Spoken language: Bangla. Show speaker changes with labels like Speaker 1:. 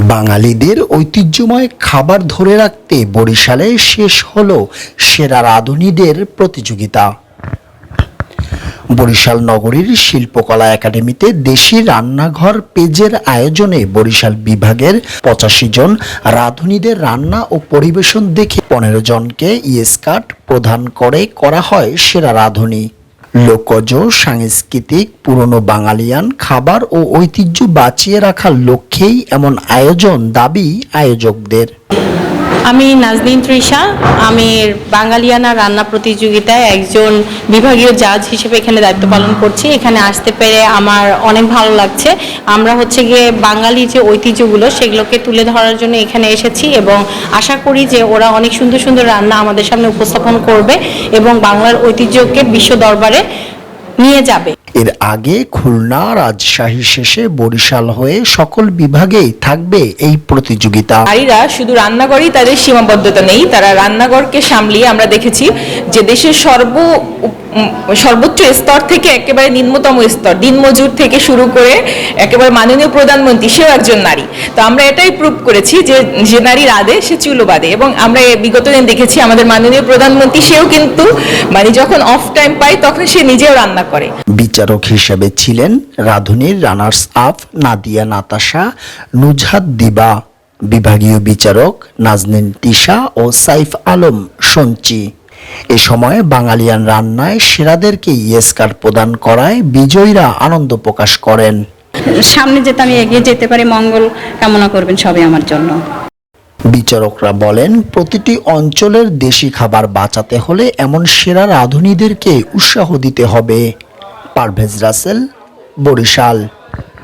Speaker 1: বাঙালিদের ঐতিহ্যময় খাবার ধরে রাখতে বরিশালে শেষ হলো সেরা রাঁধুনিদের প্রতিযোগিতা। বরিশাল নগরীর শিল্পকলা একাডেমিতে দেশি রান্নাঘর পেজের আয়োজনে বরিশাল বিভাগের ৮৫ জন রাঁধুনিদের রান্না ও পরিবেশন দেখে ১৫ জনকে ইয়েসকার্ড প্রদান করা হয় সেরা রাঁধুনি। লোকজ, সাংস্কৃতিক, পুরনো বাঙালিয়ান খাবার ও ঐতিহ্য বাঁচিয়ে রাখার লক্ষ্যেই এমন আয়োজন দাবি আয়োজকদের।
Speaker 2: আমি নাজনীন তৃষা, আমি বাঙালিয়ানা রান্না প্রতিযোগিতায় একজন বিভাগীয় জাজ হিসেবে এখানে দায়িত্ব পালন করছি। এখানে আসতে পেরে আমার অনেক ভালো লাগছে। আমরা গিয়ে বাঙালি যে ঐতিহ্যগুলো সেগুলোকে তুলে ধরার জন্য এখানে এসেছি এবং আশা করি যে ওরা অনেক সুন্দর সুন্দর রান্না আমাদের সামনে উপস্থাপন করবে এবং বাংলার ঐতিহ্যকে বিশ্ব দরবারে নিয়ে যাবে।
Speaker 1: এর আগে খুলনা, রাজশাহী শেষে বরিশাল হয়ে সকল বিভাগেই থাকবে এই প্রতিযোগিতা।
Speaker 3: নারীরা শুধু রান্নাঘরেই তাদের সীমাবদ্ধতা নেই, তারা রান্নাঘরকে সামলিয়ে আমরা দেখেছি যে দেশের সর্বোচ্চ স্তর থেকে একেবারে নিম্নতম স্তর, দিনমজুর থেকে শুরু করে একেবারে মাননীয় প্রধানমন্ত্রী সেও একজন নারী। তো আমরা এটাই প্রুভ করেছি যে নারী রাঁধে সে চুলো বাঁধে, এবং আমরা বিগত দিন দেখেছি আমাদের মাননীয় প্রধানমন্ত্রী সেও কিন্তু যখন অফ টাইম পায় তখন সে নিজেও রান্না করে।
Speaker 1: বিচারক হিসেবে ছিলেন রাঁধুনির রানার্স আপ নাদিয়া নাতাশা, নুজহাত দিবা, বিভাগীয় বিচারক নাজনীন তিশা ও সাইফ আলম সঞ্চি। এ সময় বাঙালিয়ান রান্নায় সেরাদেরকে ইয়েসকার্ড প্রদান করায় বিজয়ীরা আনন্দ প্রকাশ করেন।
Speaker 4: সামনে যেতে আমি এগিয়ে যেতে পারি, মঙ্গল কামনা করবেন সবাই আমার জন্য।
Speaker 1: বিচারকরা বলেন, প্রতিটি অঞ্চলের দেশি খাবার বাঁচাতে হলে এমন সেরা রাঁধুনিদেরকে উৎসাহ দিতে হবে। পারভেজ রাসেল, বরিশাল।